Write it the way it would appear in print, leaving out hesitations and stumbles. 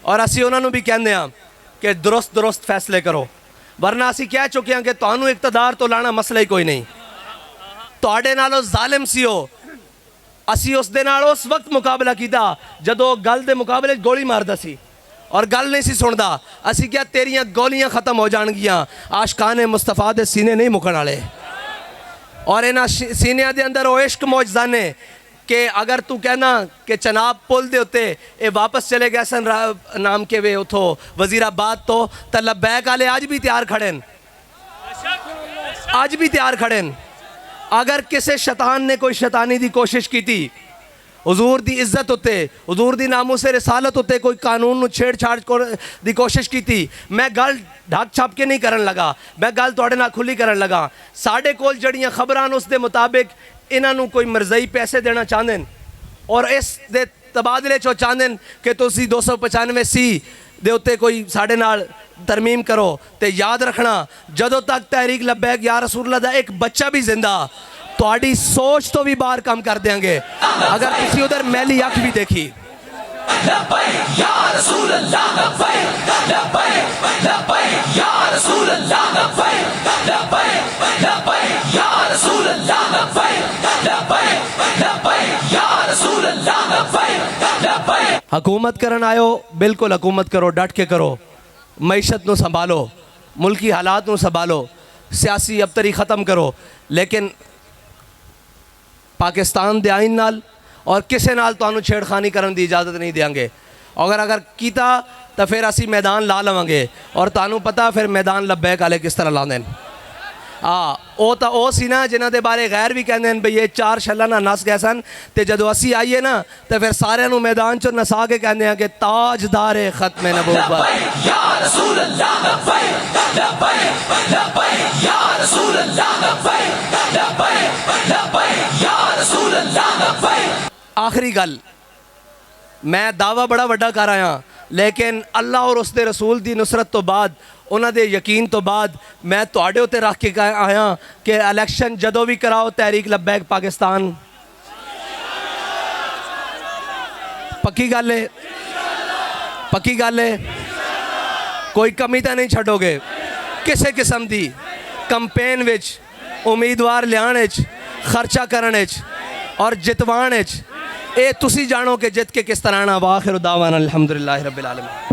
और असी उन्होंने भी कहते हैं कि दुरुस्त दुरुस्त फैसले करो, वरना असी कह चुके हैं कि तुहानू इकतदार तो लाना मसला ही कोई नहीं। तुहाडे नालों जालिम सी हो, असी उस दे नाल उस वक्त मुकाबला किया जदों गल दे मुकाबले गोली मारदा सी और गल नहीं सी सुनदा। असी क्या तेरियां गोलियां खत्म हो जाणगियां, आशिकाने मुस्तफा दे सीने नहीं मुकण वाले। और इन्हां सीनिया दे अंदर वो इश्क मौजदा ने कि अगर तू कहना कि चनाब पुल दे उत्ते ये वापस चले गए सन नाम के वे उतो वजीराबाद तो लब्बैक वाले अज भी तैयार खड़े न, अज भी तैयार खड़े न। अगर किसी शैतान ने कोई शैतानी की कोशिश की थी हुजूर दी इज्जत उत्ते, हुजूर दी नामूसे रिसालत उत्ते कोई कानून नूं छेड़छाड़ की कोशिश की थी, मैं गल ढक छप के नहीं करन लगा, मैं गल तुहाडे नाल खुली करन लगा। साडे कोल जड़ियां खबरां उस दे मुताबिक इन्हां नूं कोई मरज़ई पैसे देना चाहते हैं और इस दे तबादले चो चाहते हैं कि तुसी 295C दे उत्ते कोई साडे नाल तरमीम करो। तो याद रखना जदों तक तहरीक लब्बैक या रसूलुल्लाह दा एक बच्चा भी जिंदा तुहाडी सोच तो भी बाहर काम कर देंगे। अगर किसी उधर मैली अख भी देखी हुकूमत करन आयो, बिल्कुल हुकूमत करो, डट के करो, मईशत नूं संभालो, मुल्की हालात नूं संभालो, सियासी अबतरी ख़त्म करो, लेकिन पाकिस्तान दे आइन नाल और किसी नाल तुहानू छेड़खानी करने की इजाज़त नहीं देंगे। अगर किया तो फिर असी मैदान ला लवांगे और तुहानू पता फिर मैदान लब्बैक वाले किस तरह लाते हैं। वो तो वो सी ना जिन्हों के बारे गैर भी कहते हैं बई ये 4 छल्ला ना नस गए सन, तो जदों असी आईए ना तो फिर सारिਆਂ मैदान चो नसा के कहते हैं कि ताजदार खत्म नबूवत। आखिरी गल, मैं दावा बड़ा वड्डा कर आया, लेकिन अल्लाह और उसके रसूल की नुसरत तो बाद, उन्होंने यकीन तो बाद मैं तुहाडे उत्ते रख के आया कि इलैक्शन जदों भी कराओ तहरीक लब्बैक पाकिस्तान। पक्की गल है, पक्की गल है, कोई कमी तो नहीं छड्डोगे किसी किस्म की कंपेन विच, उम्मीदवार लियाण विच, खर्चा करने और जितवाण विच। ये तुसी जानो कि जित के किस तरह आना। वाखिर दावाना अल्हम्दुलिल्लाहि रब्बिल आलमीन।